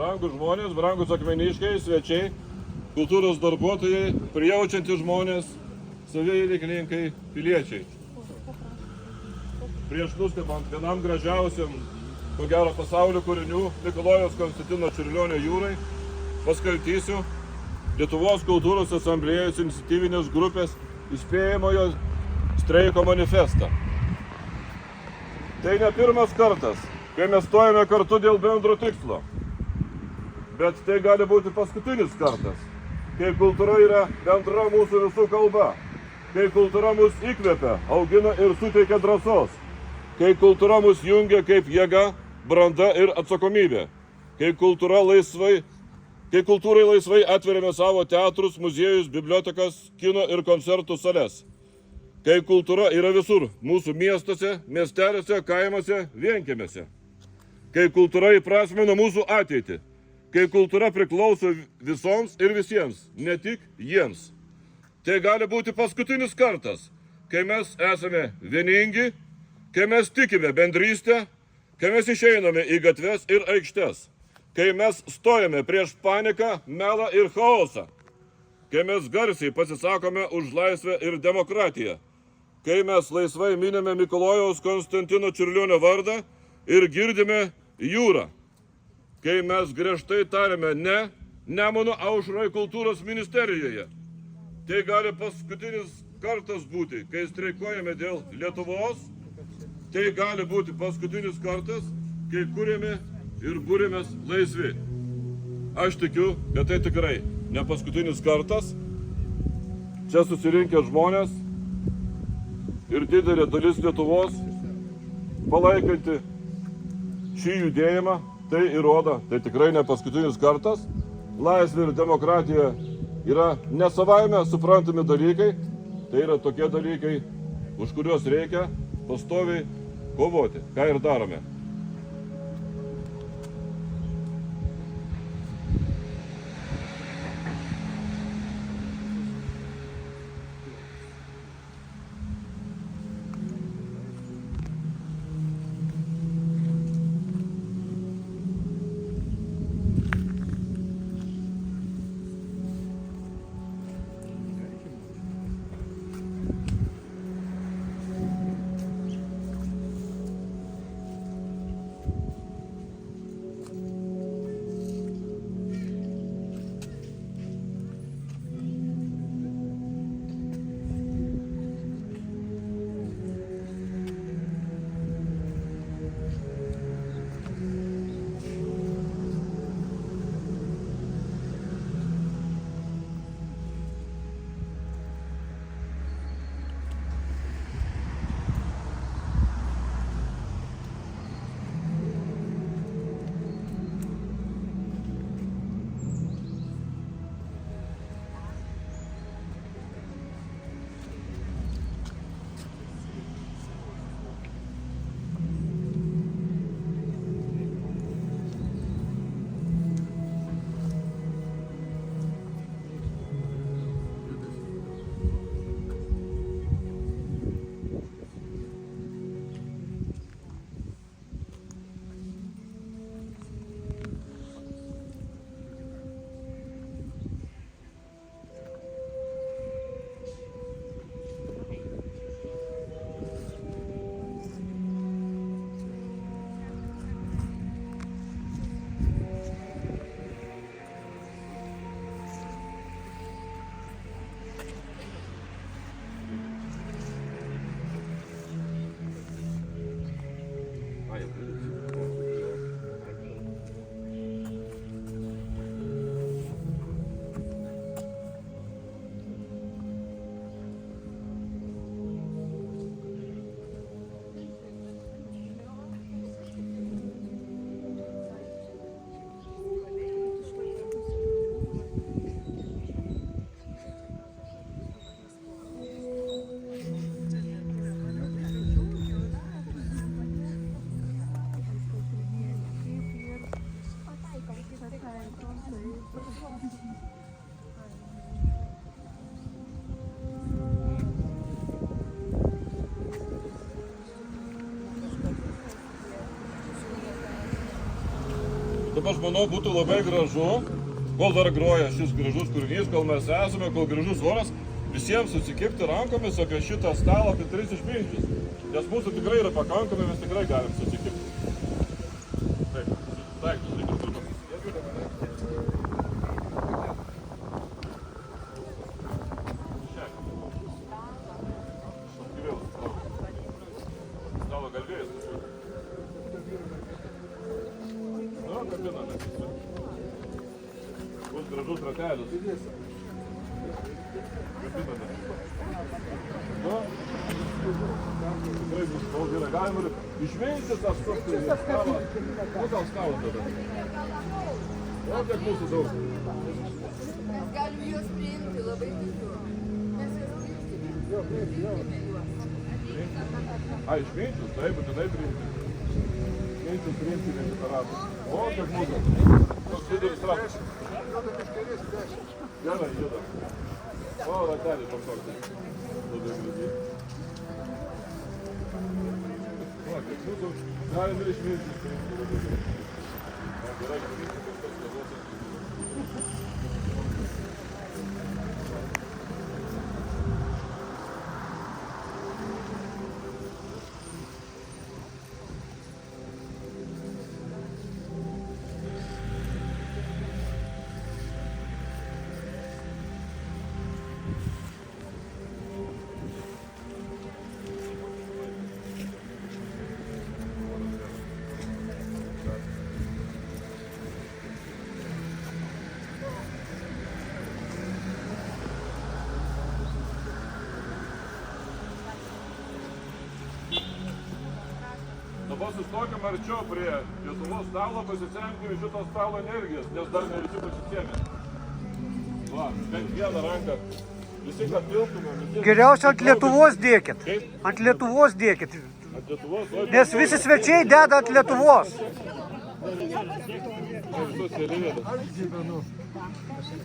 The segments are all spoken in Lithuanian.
Brangus žmonės, brangus akmeniškiai, svečiai, kultūros darbuotojai, prijaučiantys žmonės, saviveiklininkai, piliečiai. Prieš nustebant vienam gražiausiam, ko gero pasaulio kūrinių, Mikalojaus Konstantino Čiurlionio jūrai, paskaltysiu Lietuvos kultūros asamblėjos iniciatyvinės grupės įspėjamojo streiko manifestą. Tai ne pirmas kartas, kai mes stojame kartu dėl bendro tikslo, bet tai gali būti paskutinis kartas, kai kultūra yra bendra mūsų visų kalba, kai kultūra mus įkvepia, augina ir suteikia drąsos, kai kultūra mus jungia kaip jėga, branda ir atsakomybė, kai kultūrai laisvai atveriame savo teatrus, muziejus, bibliotekas, kino ir koncertų sales. Kai kultūra yra visur, mūsų miestuose, miesteliuose, kaimuose, vienkiemiuose. Kai kultūra įprasmina mūsų ateitį. Kai kultūra priklauso visoms ir visiems, ne tik jiems. Tai gali būti paskutinis kartas, kai mes esame vieningi, kai mes tikime bendrystę, kai mes išeiname į gatves ir aikštes, kai mes stojame prieš paniką, melą ir chaosą, kai mes garsiai pasisakome už laisvę ir demokratiją, kai mes laisvai minime Mikalojaus Konstantino Čiurlionio vardą ir girdime jūrą, kai mes griežtai tariame ne Nemuno aušrai kultūros ministerijoje. Tai gali paskutinis kartas būti, kai streikuojame dėl Lietuvos, tai gali būti paskutinis kartas, kai kūrėme ir būrėmės laisvi. Aš tikiu, kad tai tikrai ne paskutinis kartas. Čia susirinkę žmonės ir didelė dalis Lietuvos palaikanti šį judėjimą, tai įrodo, tai tikrai ne paskutinis kartas. Laisvė ir demokratija yra ne savaime suprantami dalykai, tai yra tokie dalykai, už kuriuos reikia pastoviai kovoti, ką ir darome. dabar aš manau būtų labai gražu, kol dar groja šis gražus kūrinys, kol mes esame, kol gražus oras, visiems susikibti rankomis apie šitą stalą, apie 3 išminčius. Nes mūsų tikrai yra pakankamai, mes tikrai galim susikibti. Taip, daiktus reikia turbūt. Stalo galvėjas. Nu, kabiname. Bus gražus ratelis. Kabiname. Nu, tikrai bus gerai. Galim ir išmėgti tą sukti į stalą. Nu, gal stalą tada. O, tiek mūsų daug. Mes galim juos priimti labai tikiu. Mes juos priimkime juos. A, išmėgčius? Taip, būtinai priimti. Išmėgčius priimkime šitą ratą. O, tiek mūsų. Toks didelis ratas. Gerai, juda. O, ratelį pašokti. Labai gražiai. O, tiek mūsų. Galim ir išmėgčius priimti. Labai gražiai. Gerai, priimti kažkas galvosi. Dabar sustokim arčiau prie Lietuvos stalo, pasisemkim iš šito stalo energijos, nes dar ne visi pasisėmė. Va, bent vieną ranką. Visi, kad tilptumėm, visi... Geriausia ant Lietuvos dėkit. Kaip? Ant Lietuvos dėkit. Ant Lietuvos? Nes visi svečiai deda ant Lietuvos. Visus vėliavėlės.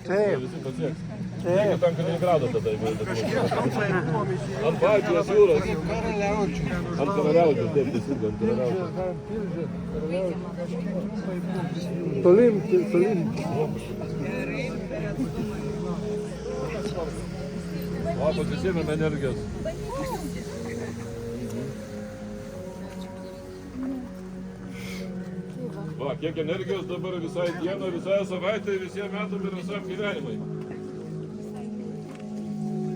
Taip. Visi pasieks. Taip. Reikia tam Kaliningrado tada įvairių. Ant Baltijos jūros. Ant Karaliaučiaus, taip, teisingai, ant Karaliaučiaus. Tolim. O, pasisėmėm energijos. Va, kiek energijos dabar visai dieną, visai savaitę, visiems metam ir visam gyvenimui.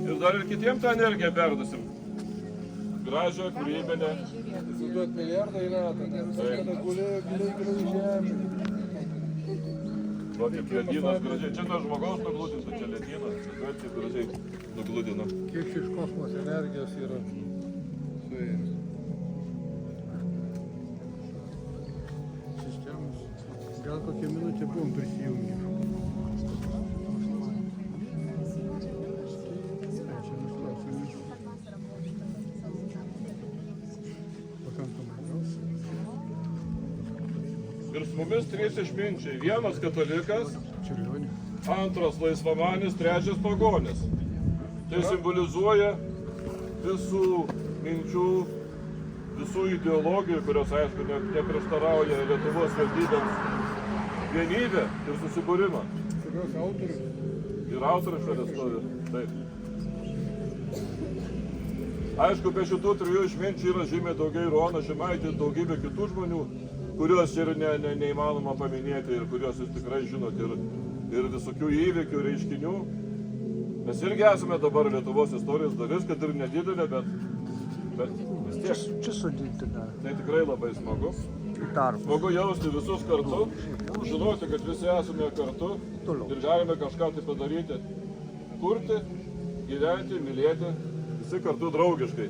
Ir dar ir kitiem tą energiją perduosim. Gražią, kūrybinę. Įsivaizduot milijardai metų, nes kada gulėjo giliai žemė. Va, kaip ledynas gražiai. Čia nuo žmogaus nugludinta, čia ledynas. Bet kaip gražiai nugludina. Kiek iš kosmos energijos yra suėjęs. Sistemos. Gal kokią minutę buvom prisijungę. Ir su mumis 3 išminčiai. Vienas katalikas, antras laisvamanis, trečias pagonis. Tai simbolizuoja visų minčių, visų ideologijų, kurios, aišku, neprieštarauja Lietuvos vertybėms, vienybę ir susibūrimą. Ir autorius šalia stovi. Taip. Aišku, be šitų 3 išminčių yra žymiai daugiau ir Ona Šimaitė, daugybė kitų žmonių, kuriuos ir neįmanoma paminėti ir kuriuos jūs tikrai žinot ir visokių įvykių, reiškinių. Mes irgi esame dabar Lietuvos istorijos dalis, kad ir nedidelė, bet vis tiek. Čia sudinti dar. Tai tikrai labai smagu. Smagu jausti visus kartu, žinoti, kad visi esame kartu ir galime kažką tai padaryti, kurti, gyventi, mylėti, visi kartu draugiškai.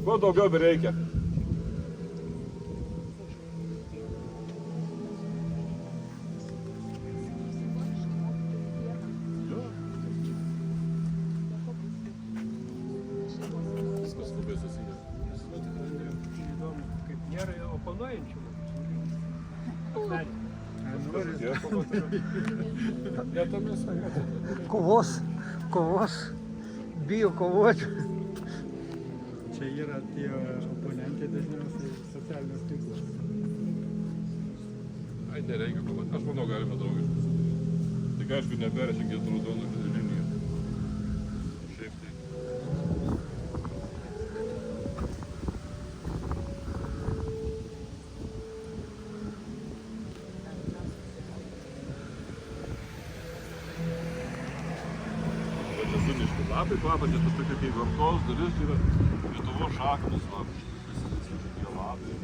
Kuo daugiau reikia. Kovos, bijo kovoti. Čia yra tie oponentai dažniausiai socialinius tinklus. Ai, nereikia kovoti. Aš manau, galime draugiškai. Tik aišku, neperžengiant raudonų linijų. Šiaip tai. Va čia suniški lapai kvapantis, tas tokia kaip gamtos dalis yra Lietuvos šaknis lapai. Tie lapai,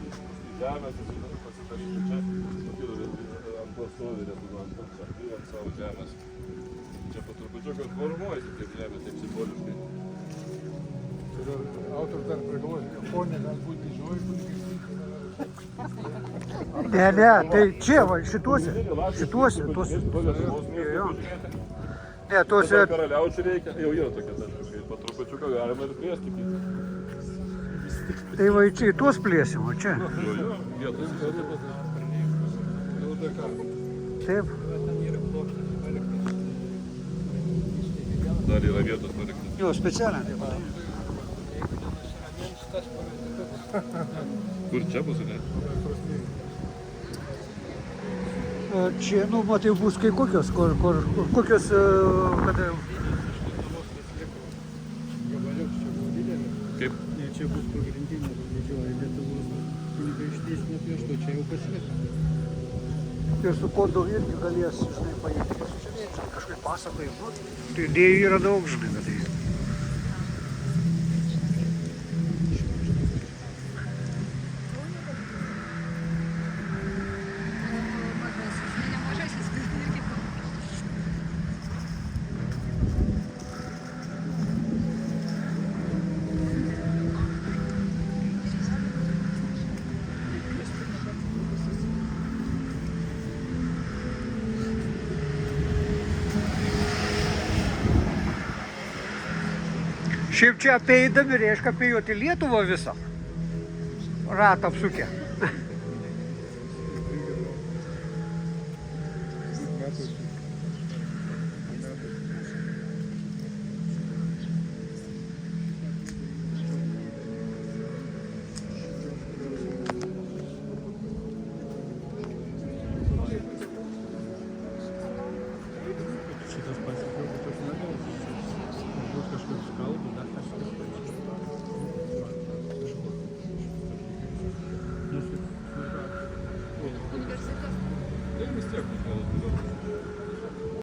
žemės, pasitaršti čia, ant pastovi Lietuva, ant savo žemės. Čia po trupučiuką formuojasi taip žemė, taip simboliškai. Ir autorius dar prigalvoja, kad Japonija gali būti didžioji kunigaikštystė. Ne, tai čia, va, šituose, tuose. Jo. Ne, tuose, Karaliaučių reikia, jau yra tokia kažkaip, po trupučiuką galima ir plėsti. tai va, čia į tuos plėsim, o čia. Jo, vietos. Taip. Dar yra vietos palikti. Jo, specialiai taip pat. Kur čia bus, ne? Čia, nu, matai, bus kai kokios, kokios, kada... Kaip? Čia bus pagrindinė didžioji Lietuvos kunigaikštystė nupiešta, čia jau paslėpta. Ir su kodu irgi galės, žinai, paimti pasižiūrėti, kažkaip pasakoja, nu, tai idėjų yra daug, žinai, bet tai... Šiaip čia apeidami reiškia apėjoti Lietuvą visą. Ratą apsukę.